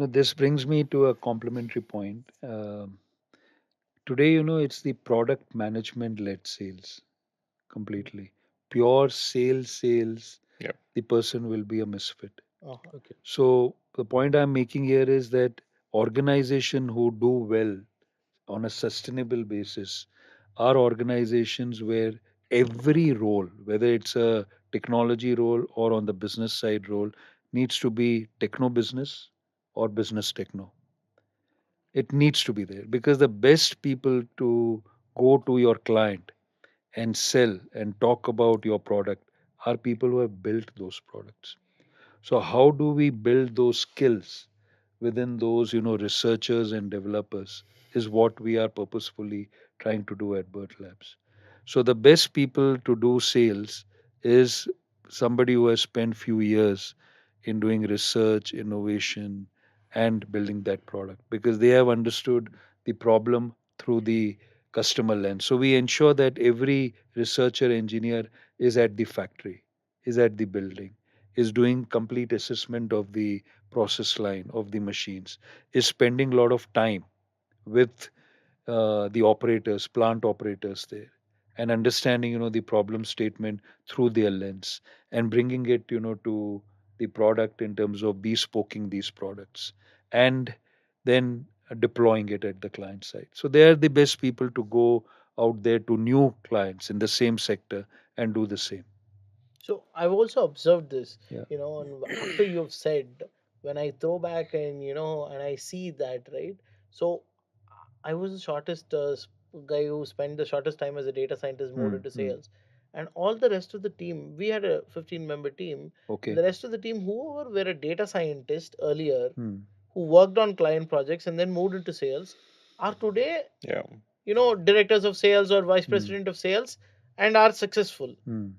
Now, this brings me to a complementary point. Today, it's the product management led sales completely. Pure sales, Yeah. the person will be a misfit. Okay. So, the point I'm making here is that organization who do well on a sustainable basis are organizations where every role, whether it's a technology role or on the business side role, needs to be techno business or business techno. It needs to be there because the best people to go to your client and sell and talk about your product are people who have built those products. So how do we build those skills within those researchers and developers is what we are purposefully trying to do at Bert Labs. So the best people to do sales is somebody who has spent few years in doing research, innovation, and building that product because they have understood the problem through the customer lens. So we ensure that every researcher engineer is at the factory, is at the building, is doing complete assessment of the process line of the machines, is spending a lot of time with the operators, plant operators there, and understanding the problem statement through their lens and bringing it to the product in terms of bespoking these products and then deploying it at the client side. So they are the best people to go out there to new clients in the same sector and do the same. So I've also observed this, Yeah. and after you've said, when I throw back and and I see that, right? So I was the shortest guy who spent the shortest time as a data scientist, moved Hmm. into Hmm. sales, and all the rest of the team. We had a 15-member team, and Okay. the rest of the team, whoever were a data scientist earlier, Hmm. who worked on client projects and then moved into sales, are today, Yeah. directors of sales or vice Hmm. president of sales, and are successful. Hmm.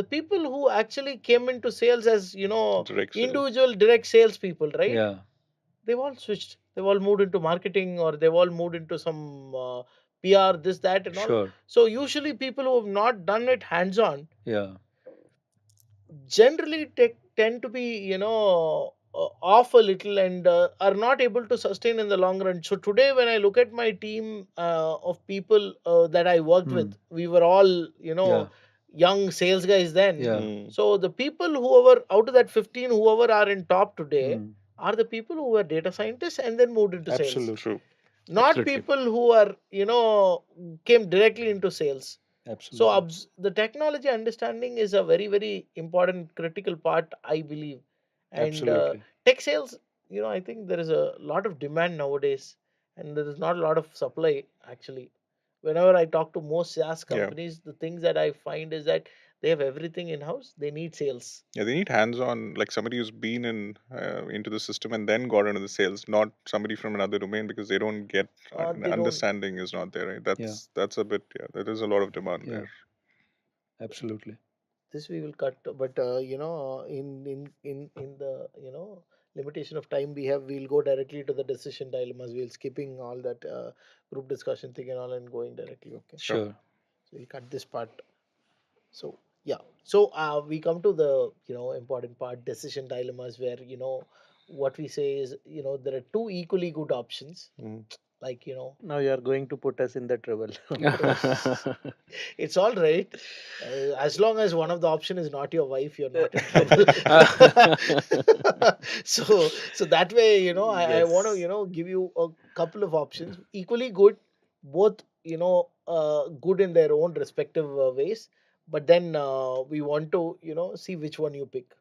The people who actually came into sales as Direct sale. individual direct sales people, right? Yeah. They've all switched, they've all moved into marketing, or they've all moved into some PR, this, that, and all. Sure. So usually people who have not done it hands on Yeah. generally tend to be off a little, and are not able to sustain in the long run. So today when I look at my team of people that I worked Hmm. with, we were all Yeah. young sales guys then. Yeah. Mm. So the people whoever out of that 15, whoever are in top today, Hmm. are the people who were data scientists and then moved into sales, Absolutely. True. not Absolutely. people who are came directly into sales. So Absolutely. the technology understanding is a very, very important critical part, I believe. And Absolutely. tech sales, I think there is a lot of demand nowadays, and there is not a lot of supply actually. Whenever I talk to most SaaS Yeah. companies, the things that I find is that they have everything in house. They need sales. Yeah, they need hands-on, like somebody who's been in into the system and then got into the sales, not somebody from another domain because they don't get Or they don't. understanding is not there. Right? Yeah. That's a bit, yeah. There is a lot of demand Yeah. there. Absolutely. This we will cut, but in the limitation of time we have, we'll go directly to the decision dilemmas. We'll skipping all that group discussion thing and all, and going directly. Okay, Sure. Sure. so we'll cut this part. So yeah, so we come to the important part, decision dilemmas, where what we say is, there are two equally good options, Mm. like Now you are going to put us in the trouble. it's all right. As long as one of the option is not your wife, you're not in trouble. So that way, I want to, Yes. give you a couple of options, equally good, both, good in their own respective ways. But then we want to, see which one you pick.